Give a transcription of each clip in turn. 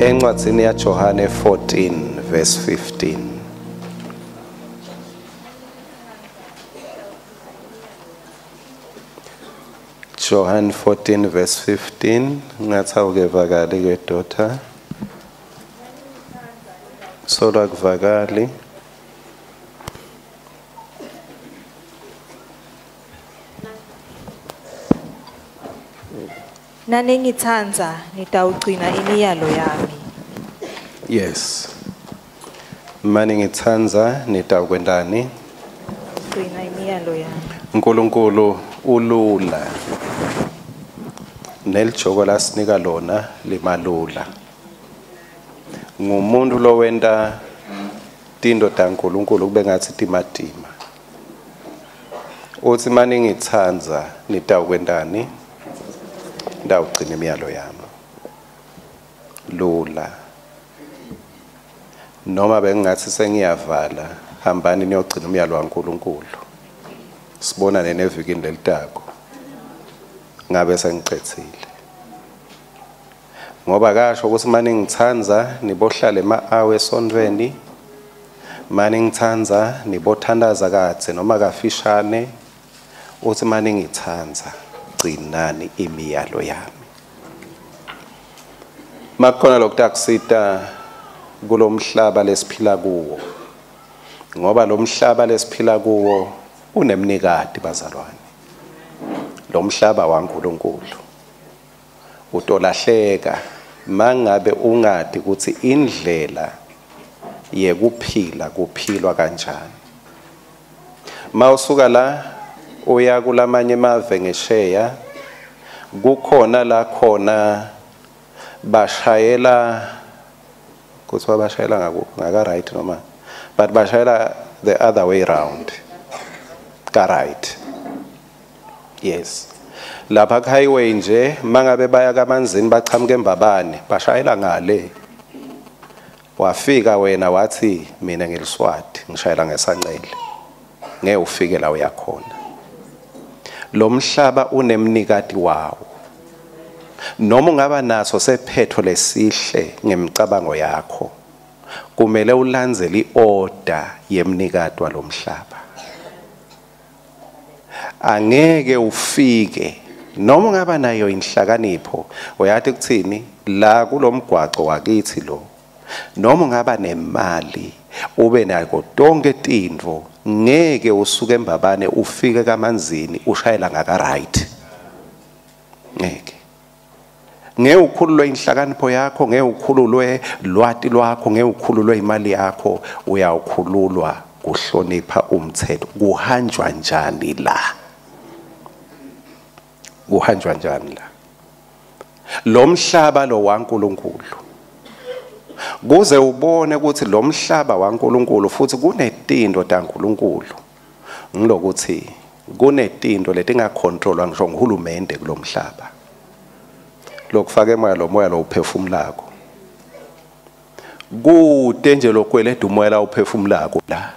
Encwadzini yaJohane 14 verse 15. John 14 verse 15. Ngathawuke vakali ke daughter. Sola kuvakali. Naningitsandza Nitawugcina Imiyalo Yami. Yes. Naningitsandza Nitawukwendani. Gcina Imiyalo Yami. uNkulunkulu ulula. Nelijoko lasinika lona limalula. Ngumuntu lo wenda tindo taNkulunkulu kube ngathi timatima. Uthi maningitsandza nitawukwendani. Ndawugcina imiyalo yami. Lula. Noma bengathi sengiyavala, hambani niyogcina umyalo kaNkulunkulu. Sibona nenevikini lelitako. Ngabe sengiqedile. Ngoba kasho ukuthi maningitsandza nibohlala ema-hour esontweni, maningitsandza nibothandaza kathe noma kafishane, uthi maningitsandza gcinani imiyalo yami. Makhona lokutakusita kulomhlaba lesiphila kuwo. Ngoba lo mhlaba lesiphila kuwo unemnikati bazalwane. Lo mhlaba waNkulunkulu. Utolahleka mangabe ungadi ukuthi indlela yekuphila kuphilwa kanjani. Mawusuka la uya kulamanye emave ngesheya kukhona la khona bashayela kuthiwa bashayela ngaka right noma but bashayela the other way round ka right. Yes. Lapha ku highway nje mangabe baya kaManzini bachamuke eMbabane bashayela ngale. Wafika wena wathi mina ngeliswati ngishayela ngesancele. Ngeke ufike la uyakhona. Lo mhlaba unemnikati wawo. Noma ungaba naso sephetho lesihle ngemicabango yakho, kumele ulandzele iorder yemnikati walomhlaba. Angeke ufike noma ungaba nayo inhlakanipho uyathi kuthini la kulomgwaco wakithi lo, noma ungaba nemali ube nako tonke tindvo, ngeke usuke eMbabane ufike kaManzini ushayela ngaka right. Ngeke ukhululwe inhlakanipho yakho, ngeke ukhululwe lwati lwakho, ngeke ukhululwe imali yakho, uyawukhululwa kuhlonipha umthetho. Kuhanjwa njani la? Kuhanjwa njani la? Lo mhlaba lo waNkulunkulu. Kuze ubone ukuthi lo mhlaba waNkulunkulu futhi kunetindo taNkulunkulu. Ngilokuthi kunetindo letingacontrolwa ngisho nguhulumende kulomhlaba. Lokufaka emoya lo moya lo uphefumulako. Kude nje lokweleda umoya la uphefumulako la.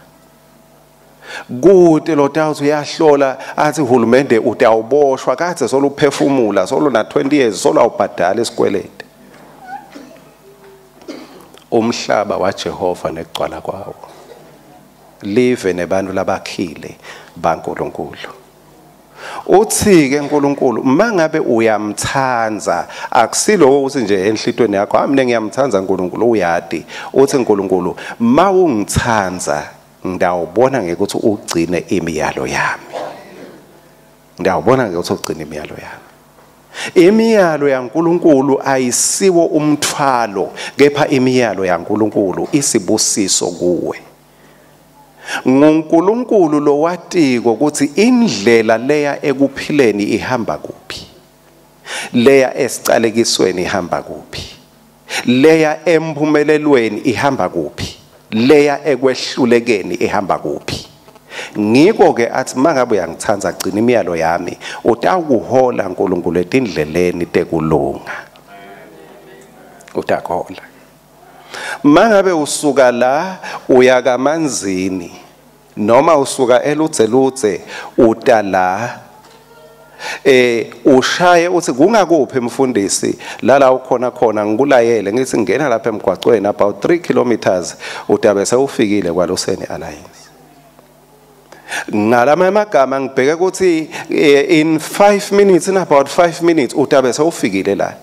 Kude lo tawuthi uyahlola athi uhulumende utawuboshwa kaze solo uphefumula solo na 20 years solo awubhadala isikwelede. Umhlaba waJehova nekugcwala kwawo. Live nebantu labakhile baNkulunkulu. Uthi ke uNkulunkulu mangabe uyamthanza akusilo ukuthi nje enhlitweni yakho mina ngiyamthanza uNkulunkulu uyadi. Uthi uNkulunkulu mawungithanza ndawubona ngekuthi ugcine imiyalo yami. Ndawubona ngekuthi ugcine imiyalo yami. Imiyalo yaNkulunkulu ayisiwo umthwalo, kepha imiyalo yaNkulunkulu isibusiso kuwe. nguNkulunkulu lo watiko ukuthi indlela leya ekuphileni ihamba kuphi, leya esicalekisweni ihamba kuphi, leya emphumelelweni ihamba kuphi, leya ekwehlulekeni ihamba kuphi. Ngiko ke athi mangabe uyangithanza gcina imiyalo yami utawuhola uNkulunkulu etindleleni tekulunga. Utakhola. Mangabe usuka la uya kaManzini noma usuka eLudzeludze uta la ushaye uthi kungakuphi mfundisi la ukhona khona ngikulayele ngithi ngena lapha emgwaqweni about 3 kilometers utabe sewufikile Kwaluseni Alliance. Ngalama amagama ngibheke ukuthi in 5 minutes, in about 5 minutes utabe sewufikile la.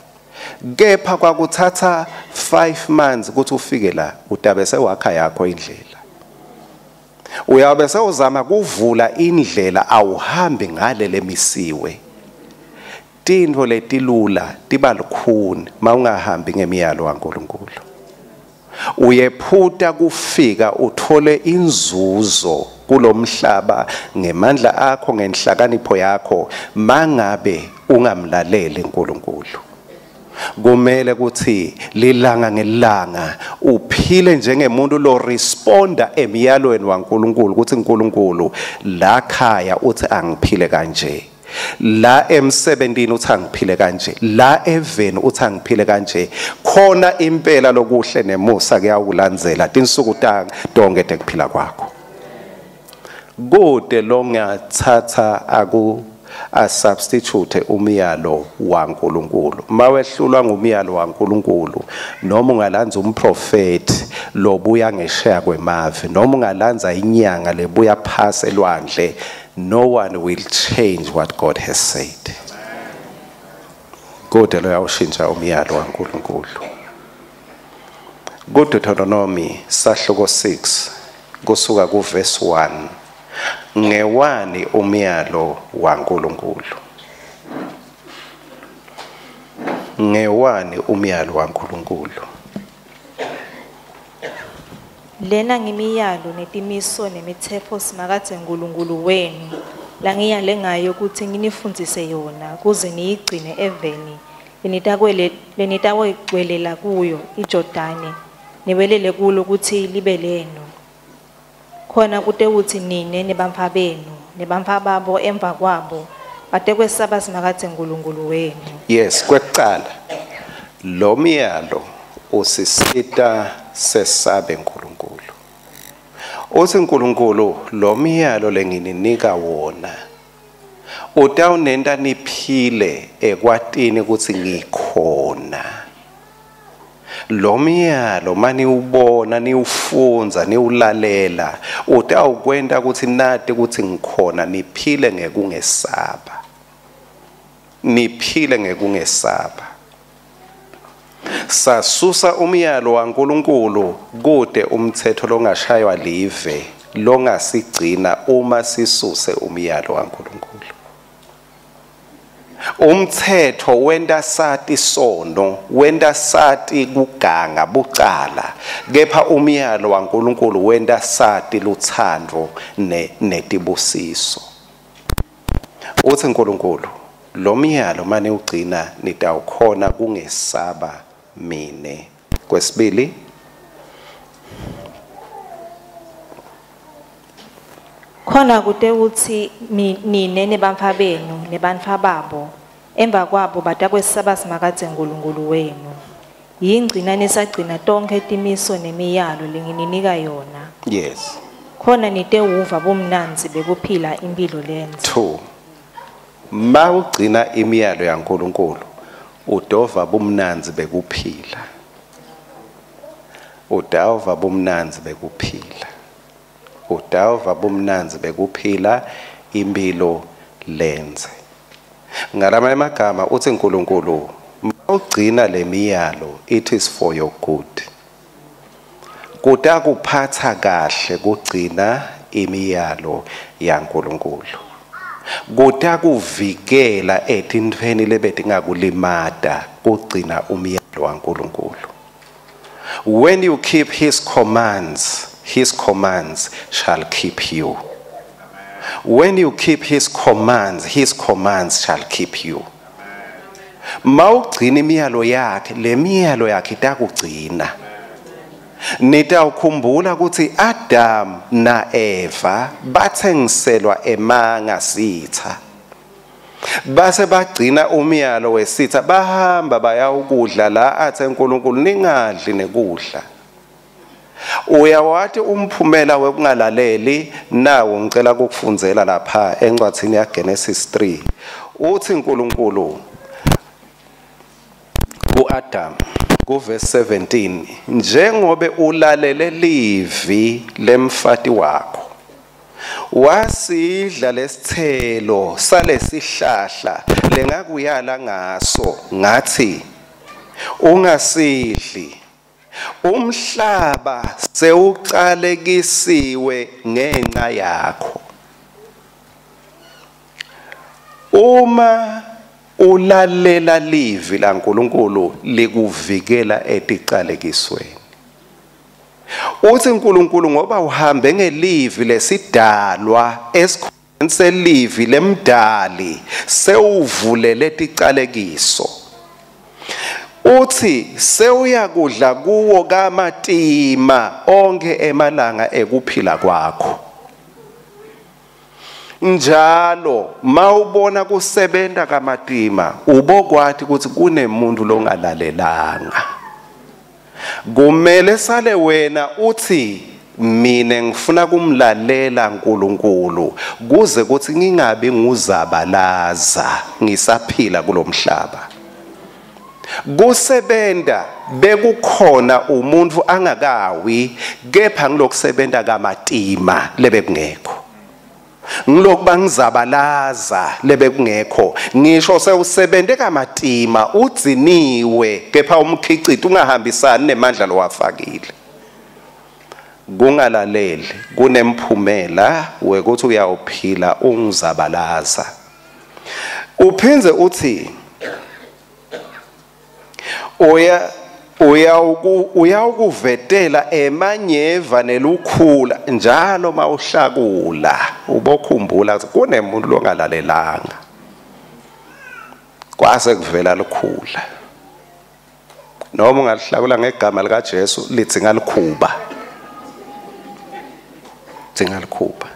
Kepha kwakuthatha 5 months ukuthi ufike la utabe sewakha yakho indlela. Uyabe sewuzama kuvula indlela awuhambi ngale lemisiwe. Tintfo letilula tiba lukhuni mawungahambi ngemiyalo kaNkulunkulu. Uyephuta kufika uthole inzuzo kulomhlaba ngemandla akho ngenhlakanipho yakho mangabe ungamlaleli uNkulunkulu. Kumele ukuthi lilanga ngelanga uphile njengemuntu lo responda emiyalweni waNkulunkulu ukuthi uNkulunkulu la khaya uthi angiphile kanje, la emsebentini uthi angiphile kanje, la eveni uthi angiphile kanje. Khona impela lokuhle nemusa kuyawulandzela tinsuku tonke tekuphila kwakho. Kude longathatha a substitute umiyalo waNkulunkulu. Mawehlulwa ngumiyalo waNkulunkulu noma ungalanza umprofeti lobuya ngesheya kwemave noma ungalanza inyanga lebuya phasa elwandle, no one will change what God has said. Kude lo yawushintsha umiyalo waNkulunkulu. Deuteronomy sahluko 6 kusuka ku verse 1. Ngewani umiyalo waNkulunkulu. Ngewani umiyalo waNkulunkulu. Lena ngimiyalo netimiso nemithetho simakade uNkulunkulu wenu langiyale ngayo ukuthi nginifundise yona kuze niyigcine eveni lenitawugcwelela kuyo iJordani niwelele kulo ukuthi libe leno. Khona kute uthi nine nebamfabenu nebamfababo emva kwabo batekwesaba simakade uNkulunkulu wenu. Yes, kwekuqala lo miyalo usisita sesabe uNkulunkulu. Uthi uNkulunkulu lo miyalo lengininika wona utawunenta niphile ekwatini ukuthi ngikhona. Lo miyalo mani ubona niufunza niulalela utawukwenda ukuthi nati ukuthi ngikhona niphile ngekungesaba. Niphile ngekungesaba. Sasusa umiyalo waNkulunkulu kude umthetho longashaywa live longasigcina uma sisuse umiyalo waNkulunkulu. Umthetho wenda sati sono, wenda sati kuganga bucala, kepha umiyalo waNkulunkulu wenda sati luthando netibusiso. Uthi uNkulunkulu lo miyalo mane ugcina nitawukhona kungesaba mine. Kwesibili, Khona kute uthi nine nebamfabenu nebamfababo emva kwabo batakwesaba simakade uNkulunkulu wenu. Yingcina nisagcina tonke timiso nemiyalo lengininika yona. yes. Khona nitewuva bomnanzi bekuphila impilo lenze. 2. Mawugcina imiyalo yaNkulunkulu udova bomnanzi bekuphila. Udova bomnanzi bekuphila. Udova bomnanzi bekuphila impilo lenze. Ngalama emagama uthi uNkulunkulu mawugcina lemiyalo it is for your good. Kutakuphatha kahle kugcina imiyalo yaNkulunkulu. Kutakuvikela etintweni lebetingakulimata kugcina umyalo waNkulunkulu. When you keep his commands shall keep you. When you keep his commands shall keep you. Mawugcina imiyalo yakhe, le miyalo yakhe itakugcina. Nitawukhumbula ukuthi Adam na Eva bathengiselwa emanga sitha. Base bagcina umyalo wesitha bahamba baya ukudla la athe uNkulunkulu ningadli nekudla. uyawathi umphumela wekungalaleli nawo ngicela ukukufundzela lapha encwadini yaGenesis 3 uthi uNkulunkulu kuAdam kuverse 17 njengobe ulalele livi lemfati wakho wasidla lesithelo salesihlahla lengakuyala ngaso ngathi ungasidli umhlaba sewuqalekisiwe ngenxa yakho. Uma ulalela livi laNkulunkulu likuvikela etiqalekisweni. Uthi uNkulunkulu ngoba uhambe ngelivi lesidalwa esikhundleni selivi lemdali sewuvulele etiqalekiso. Uthi sewuyakudla kuwo kamatima onke emalanga ekuphila kwakho. Njalo mawubona kusebenza kamatima ubokwathi ukuthi kunemuntu longalalelanga. Kumele sale wena uthi mina ngifuna kumlalela uNkulunkulu kuze kuthi ngingabe nguzabalaza ngisaphila kulomhlaba. Kusebenza bekukhona umuntu angakawi kepha ngilokusebenza kamatima lebekungekho. Ngilokuba ngizabalaza lebekungekho ngisho sewusebente kamatima udziniwe kepha umkhicito ungahambisani nemandla lowafakile. Kungalaleli kunemphumela wekuthi uyawuphila ungizabalaza. Uphinze uthi uyawukuvetela emanyeva nelukhula njalo mawuhlakula ubokhumbula kunemuntu longalalelanga kwase kuvela lukhula noma ungalihlakula ngegama lika Jesu lithi ngalikhuba tsingalikhuba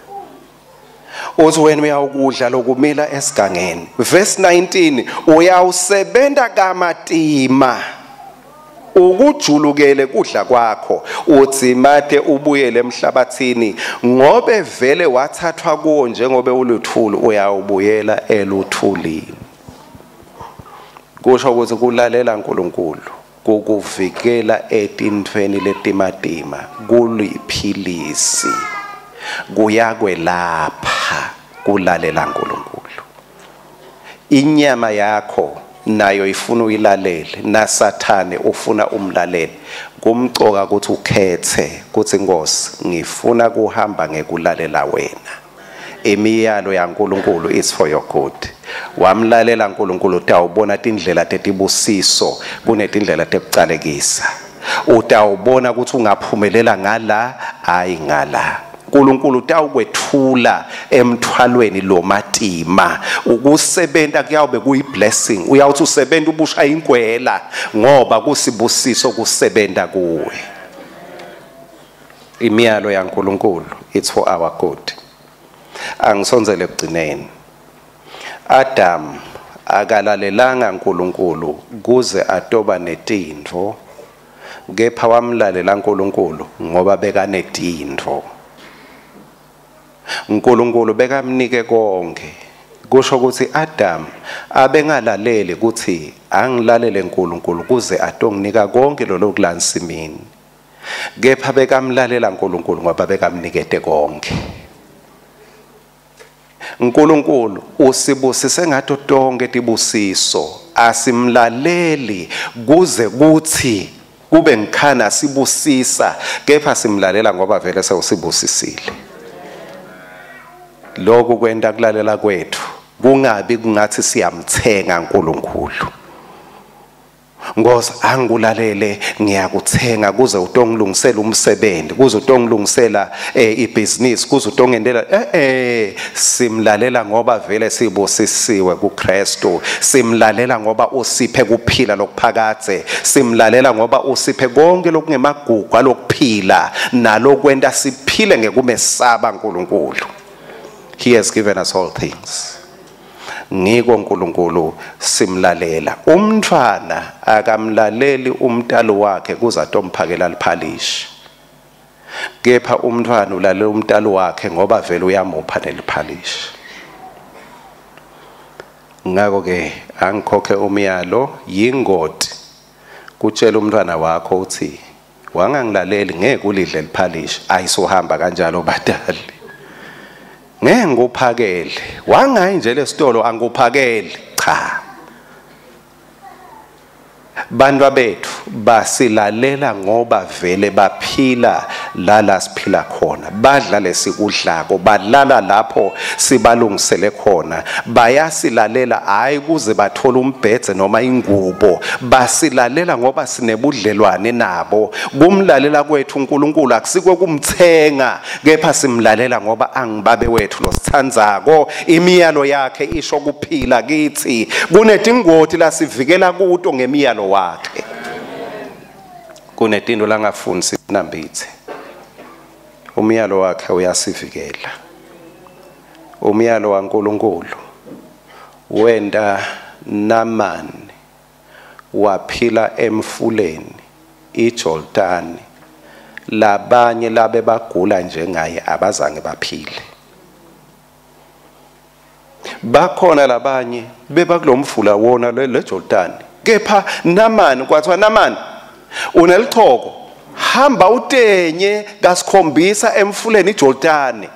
uthi wena uyawukudla lokumila esigangeni. Verse 19 uyawusebenta kamatima ukujulukele kudla kwakho uthi mathe ubuyele emhlabathini ngobe vele wathathwa kuwo njengobe uluthuli uyawubuyela eluthulini. Kusho ukuthi kulalela uNkulunkulu kukuvikela etintweni letimatima kuliphilisi kuyakwelapha kulalela uNkulunkulu. Inyama yakho nayo ifuna uyilalele na Sathane ufuna umlalele kumcoka ukuthi ukhethe ukuthi Nkosi ngifuna kuhamba ngekulalela wena. Imiyalo yaNkulunkulu is for your good. Wamlalela uNkulunkulu utawubona indlela tetibusiso kunetindlela tebucalekisa. Utawubona ukuthi ungaphumelela ngala hayi ngala. uNkulunkulu utawukwethula emthwalweni lomatima ukusebenza kuyawube kuyiblessing uyawuthi usebenza ubusha ingwela ngoba kusibusiso kusebenza kuwe. Imiyalo yaNkulunkulu it's for our good. Angisonzele ekugcineni Adam akalalelanga uNkulunkulu kuze atoba netindvo kepha wamlalela uNkulunkulu ngoba bekanetindvo. uNkulunkulu bekamnike konke kusho ukuthi Adam abengalaleli ukuthi angilalele uNkulunkulu kuze atonginika konke lokulansimini kepha bekamlalela uNkulunkulu ngoba bekamnikete konke. uNkulunkulu usibusise ngato tonke tibusiso asimlaleli kuze kuthi kube ngikhana sibusisa kepha simlalela ngoba vele sewusibusisile. Lokho kwenda kulalela kwethu kungabi kungathi siyamthenga uNkulunkulu. Ngoba angulalele ngiyakuthenga kuze utongilungisela umsebenzi kuze utongilungisela ibusiness kuze utongendela simlalela ngoba vele sibusisiwe kuKristu. Simlalela ngoba usiphe kuphila lokuphakathe. Simlalela ngoba usiphe konke lokungemagugu alokuphila nalokwenda siphile ngekumesaba uNkulunkulu. He has given us all things. Ngiko uNkulunkulu simlalela. Umntwana akamlaleli umntalo wakhe kuze atomphakela liphalishi. kepha umntwana ulalela umntalo wakhe ngoba vele uyamupha neliphalishi. Ngako ke angikhokhe umyalo yingoti kutshela umntwana wakho uthi wangangilaleli ngeke ulidle liphalishi ayisuhamba kanjalo badali. Ngeke nguphakele wangayi nje lesitolo anguphakele cha. Bantu bethu basilalela ngoba vele baphila la siphila khona, badla lesikudlako, balala lapho sibalungisele khona, bayasilalela hayi kuze bathola umbhedze noma ingubo, basilalela ngoba sinebudlelwane nabo. Kumlalela kwethu uNkulunkulu akusikwe kumthenga, kepha simlalela ngoba angibabe wethu losithandzako, imiyalo yakhe isho kuphila kithi. Kunetingoti la sivikela kuto ngemiyalo wakhe. Kunetinto la ngafuni sinambithe. Umyalo wakhe uyasivikela. Umyalo waNkulunkulu wenda Namani waphila emfuleni iJordani, labanye labe bagula njengaye abazange baphile. Bakhona labanye beba kulomfula wona leJordani, kepha Namani kwathiwa Namani unelithoko, hamba utenye kasikhombisa emfuleni iJordani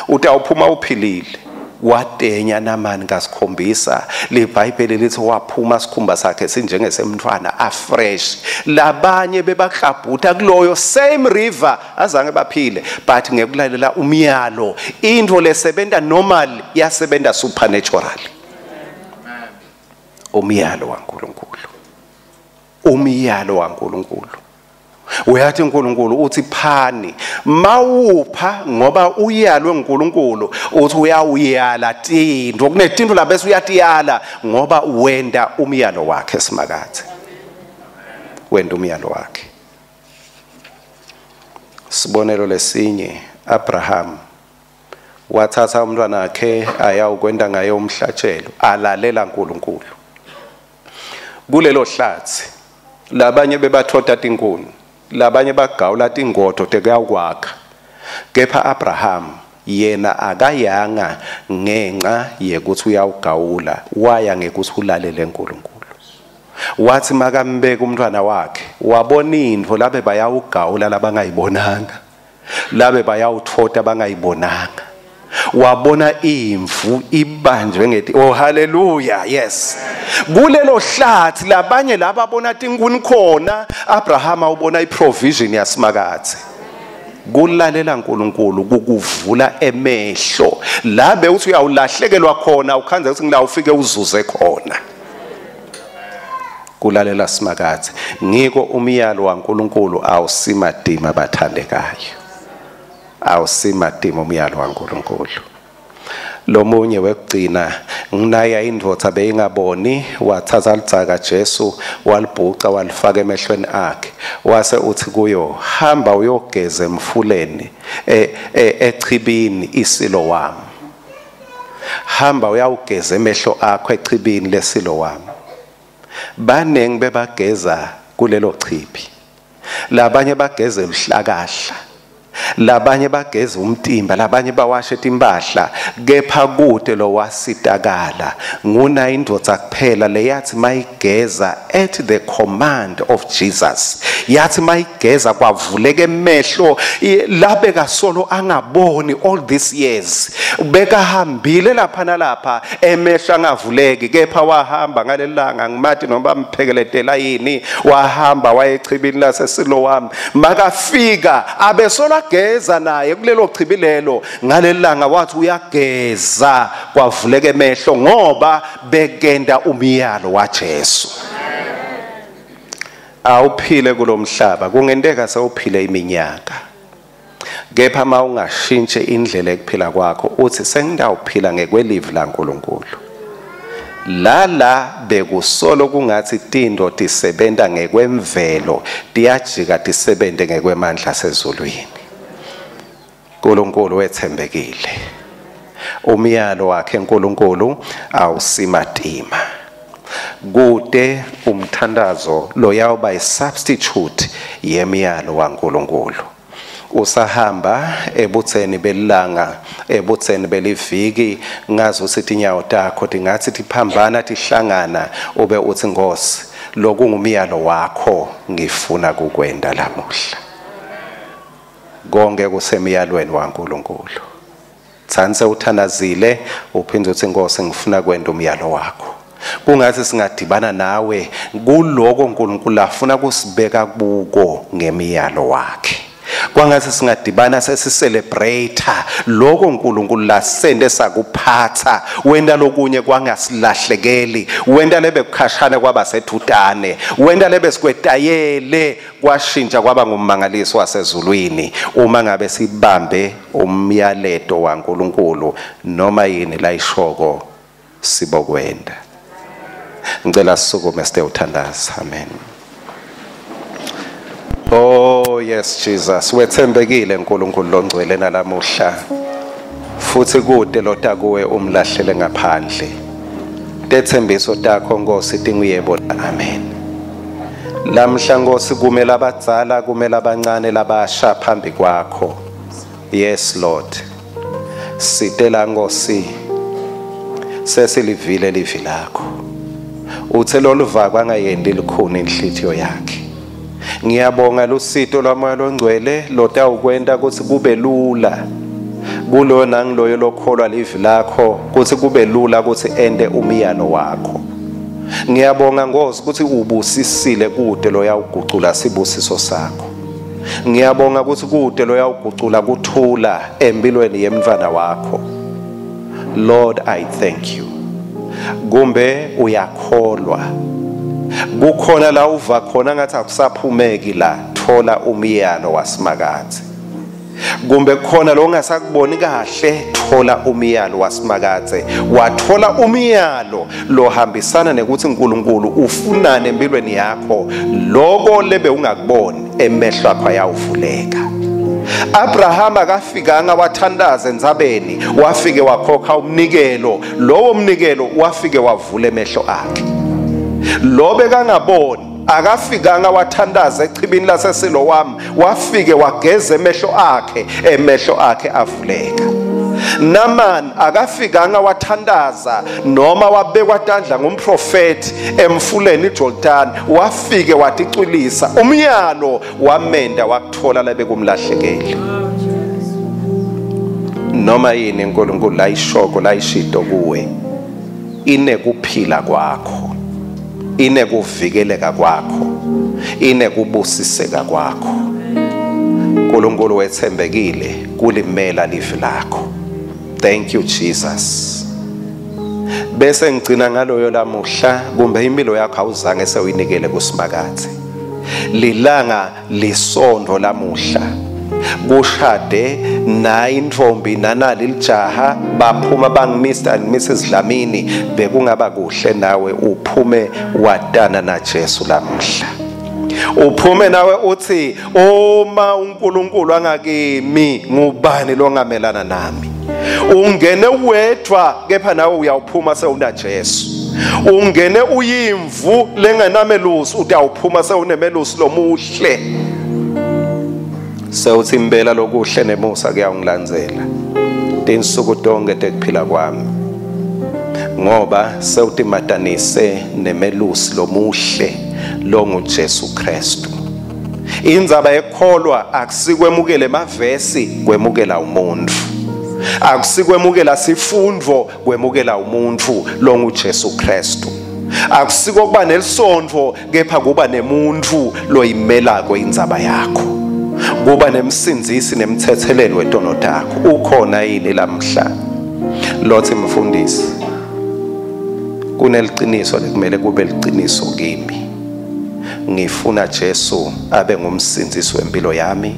utawuphuma uphilile. Watenya Namani kasikhombisa, leBhayibheli lithi waphuma sikhumba sakhe sinjengesemntwana afresh. Labanye bebaklabhutha kuloyo same river azange baphile, but ngekulalela umyalo into lesebenza normal yasebenza supernatural. Umyalo waNkulunkulu, umyalo waNkulunkulu. Uyathi uNkulunkulu uthi phani, mawupha ngoba uyalwe uNkulunkulu uthi uyawuyala tinto, kunetinto labese uyatiyala ngoba wenda umyalo wakhe simakathe. Wenda umyalo wakhe. Sibonelo lesinye, Abraham wathatha umntwana wakhe ayawukwenda ngaye umhlatshelo, alalela uNkulunkulu. Kulelo hlathi labanye bebathoda tinkuni, labanye bagawula tingodo tekuyakwakha, kepha Abraham yena akayanga ngenxa yekuthi uyawugawula, waya ngekuthi ulalele uNkulunkulu. Wathi makambeka umntwana wakhe wabona indvo labe bayawugawula labangayibonanga, labe bayawuthoda bangayibonanga. Wabona imvu ibanjwe ngethi, oh haleluya, yes. Kulelo hlathi labanye laba bona tinkuni khona, Abraham ubona iprovision yasimakathe. Kulalela uNkulunkulu kukuvula emehlo, labe uthi uyawulahlekelwa khona ukhanze ukuthi ngila ufike uzuze khona. Kulalela simakathe. Ngiko umyalo waNkulunkulu awusimadima bathandekayo. Awusimadima umyalo waNkulunkulu. Lomunye wekugcina nginaya indvodza beyingaboni, wathatha lidzaka Jesu walibhuca walifaka emehlweni akhe, wase uthi kuyo, hamba uyogeza emfuleni echibini iSiloam. Hamba uyawugeza emehlo akho echibini leSiloam. Banengi bebageza kulelo chibi, labanye bageza emhlakahla, labanye bageza umtimba, labanye bawashe timbahla, kepha kude lo wasitakala nguna indvodza kuphela leyathi mayigeza at the command of Jesus. Yathi mayigeza kwavuleke emehlo, labe kasolo angaboni all these years, bekahambile lapha nalapha emehlo angavuleki, kepha wahamba ngalelanga ngimathi noma mphekeletela yini, wahamba wayechibini laseSiloam. Makafika abesola geza naye kulelo chibilelo, ngalelanga wathi uyageza kwavuleke emehlo ngoba bekenda umyalo waJesu. Awuphile kulomhlaba kungenteka sewuphile iminyaka, kepha mawungashintshe indlela ekuphila kwakho uthi sengidawuphila ngekwelivi laNkulunkulu, lala bekusolo kungathi tinto tisebenta ngekwemvelo tiyajika tisebente ngekwemandla sezulwini. uNkulunkulu wethembekile, umyalo wakhe uNkulunkulu awusimadima. Kude umthandazo lo yawuba isubstitute yemiyalo waNkulunkulu. usahamba ebutheni belanga ebutheni beliviki ngazi usithi inyawo takho tingathi tiphambana tihlangana ube uthi Nkosi lokungumyalo wakho ngifuna kukwenda lamuhla konke kusemiyalweni waNkulunkulu tsanse uthandazile uphinde uthi Nkosi ngifuna kwenda umyalo wakho kungathi singadibana nawe kuloko uNkulunkulu afuna kusibeka kubuko ngemiyalo wakhe kwangathi singadibana sesicelebrate lokho uNkulunkulu lasende sakuphatha wenda lokunye kwangasilahlekeli wenda lebe kukhashana kwaba sethutane wenda lebe sikwetayele kwashintsha kwaba ngummangaliso wasezulwini uma ngabe sibambe umyaleto waNkulunkulu noma yini la ishoko sibokwenda ngicela sisukume sithe uthandaza amen. Oh yes Jesus wethembekile uNkulunkulu longcwele nalamuhla futhi kude lota kuwe umlahlele ngaphandle tethembiso takho Nkosi tinguyebo amen. Lamhla Nkosi kumele abadzala kumele abancane labasha phambi kwakho yes Lord sitela Nkosi sesilivile livi lakho uthe loluva kwangayendi likhona inhlithiyo yakhe ngiyabonga lusito lwamoya longcwele lota ukwenda ukuthi kube lula kulona ngiloyo lokholwa livi lakho ukuthi kube lula ukuthi ende umyalo wakho ngiyabonga Nkosi ukuthi ubusisile kude lo yawugucula sibusiso sakho ngiyabonga ukuthi kude lo yawugucula kuthula empilweni yemntwana wakho Lord I thank you kumbe uyakholwa kukhona la uva khona ngathi akusaphumeki la thola umyalo wasimakazi kumbe kukhona lo ungasakuboni kahle thola umyalo wasimakazi wathola umyalo lohambisana nekuthi uNkulunkulu ufunane empilweni yakho lokho lebe ungakuboni emehlo akho ayavuleka. Abraham akafikanga wathandaza enzabeni wafike wakhokha umnikelo lowo mnikelo wafike wavula emehlo akhe lobe kangaboni akafikanga wathandaza echibini laseSilowami wafike wageza emehlo akhe avuleka. Naman akafikanga wathandaza noma wabekwa tandla ngumprofeti emfuleni iJordan wafike waticwilisa umyalo wamenda wakuthola labe kumlahlekeli noma yini uNkulunkulu la ishoko la ishido kuwe inekuphila kwakho inekuvikeleka kwakho inekubusiseka kwakho uNkulunkulu wethembekile kulimela livi lakho. Thank you Jesus. Bese ngicina ngaloyo lamuhla kumbe impilo yakho awuzange sewuyinikele kusimakazi lilanga lisondo lamuhla kushade na intombi nanali lijaha baphuma bang Mr and Mrs Dlamini bekungaba kuhle nawe uphume wadana na Jesu lamuhla uphume nawe uthi uma uNkulunkulu angakimi ngubani longamelana nami ungene wedwa kepha nawe uyawuphuma sewuna Jesu ungene uyimvu lengenamelusi utawuphuma sewunemelusi lomuhle sewuthi impela lokuhle nemusa kuyangilandzela tinsuku tonke tekuphila kwami ngoba sewutimatanise nemelusi lomuhle longuJesu Kristu. Indzaba ekholwa akusikwemukela emavesi kwemukela umuntu akusikwemukela sifundvo kwemukela umuntu longuJesu Kristu akusikokuba nelisondvo kepha kuba nemuntu loyimelako indzaba yakho kuba nemsindzisi nemthetheleli wetono takho ukhona yini lamhla lothi mfundisi kuneliqiniso likumele kube liqiniso kimi ngifuna Jesu abe ngumsindzisi wempilo yami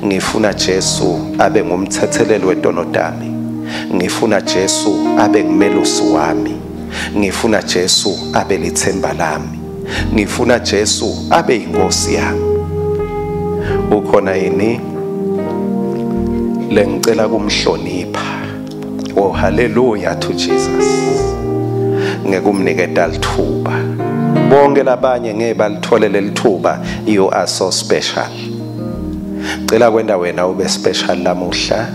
ngifuna Jesu abe ngumthetheleli wetono tami ngifuna Jesu abe ngumelusi wami ngifuna Jesu abe lithemba lami ngifuna Jesu abe inkosi yami ukhona yini lengicela kumhlonipha oh hallelujah to Jesus ngekumniketa lithuba bonke labanye ngeke balitholele lithuba you are so special Cela kwenda wena ube special lamuhla.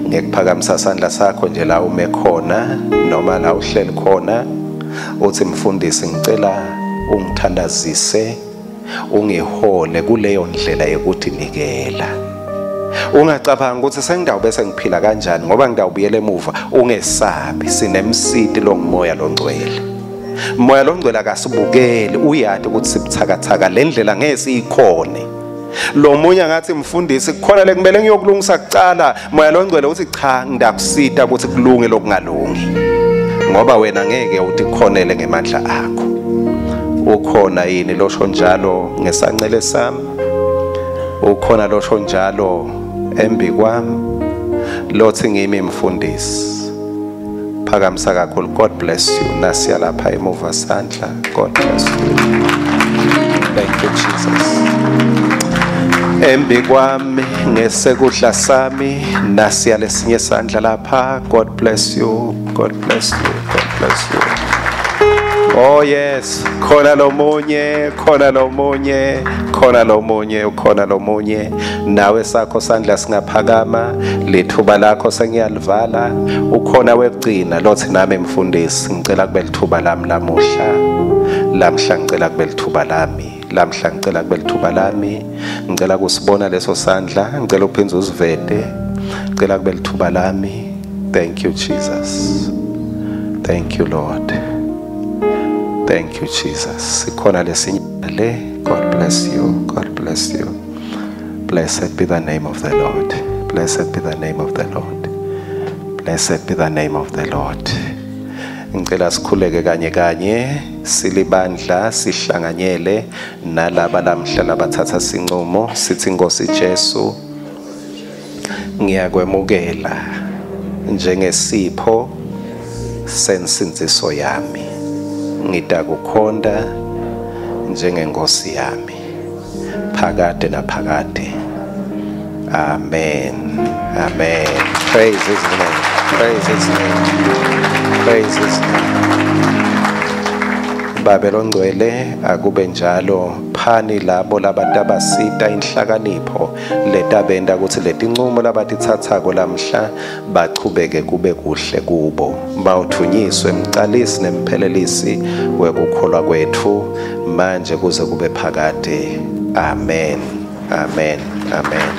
Ngekuphakamisa isandla sakho nje la ume khona noma la uhleli khona. Uthi mfundisi ngicela ungithandazise, ungihole kuleyo ndlela yokuthi nikela. Ungacabanga ukuthi sengidawube bese ngiphila kanjani ngoba ngidawubuyela emuva. Ungesabi, sinemsidi longumoya longcwele. Moya longcwele akasibukeli, uyati ukuthi sibuthakathaka le ndlela ngeke siyikhone. Lo munye ngathi mfundisi kukhona le kumele ngiyokulungisa kucala. Moya longcwele uthi cha ndakusida ukuthi kulunge lokungalungi. Ngoba wena ngeke uthi khonele ngemandla akho. Ukhona yini losho njalo ngesancele sami? Ukhona losho njalo embi kwami? Lothi ngimi mfundisi. Phakamisa kakhulu. God bless you. Nasiya lapha emuva sandla. God bless you. Thank you Jesus. Embi kwami ngesekudla sami nasiya lesinye sandla lapha. God bless you. God bless you. God bless you. Oh yes, khona lo munye, khona lo munye, khona lo munye, ukhona lo munye. Nawe sakho sandla singaphakama, lithuba lakho sengiyalivala. Ukhona wekugcina lothi nami mfundisi ngicela kube lithuba lami lamuhla. Lamhla ngicela kube lithuba lami. Lamhla ngicela kube lithuba lami. Ngicela kusibona leso sandla, ngicela uphinze uzivete. Ngicela kube lithuba lami. Thank you Jesus. Thank you Lord. Thank you Jesus. God bless you. God bless you. Blessed be the name of the Lord. Blessed be the name of the Lord. Blessed be the name of the Lord. Ngicela sikhuleke kanye kanye silibandla sihlanganyele nalaba lamhla labathatha sinqumo sithi Nkosi Jesu ngiyakwemukela njengesipho sensinziso yami. Ngidakukhonda njengenkosi yami phakade naphakade. Amen. Amen. Praise his name. Praise his name. Praise his name. Babelo ngcwele akube njalo phani labo labantu abasita inhlakanipho letabenda ukuthi letinqumo labatithathako lamhla bachubeke kube kuhle kubo. Bawuthunyiswe emcalisi nemphelelisi wekukholwa kwethu manje kuze kube phakade. Amen. Amen. Amen.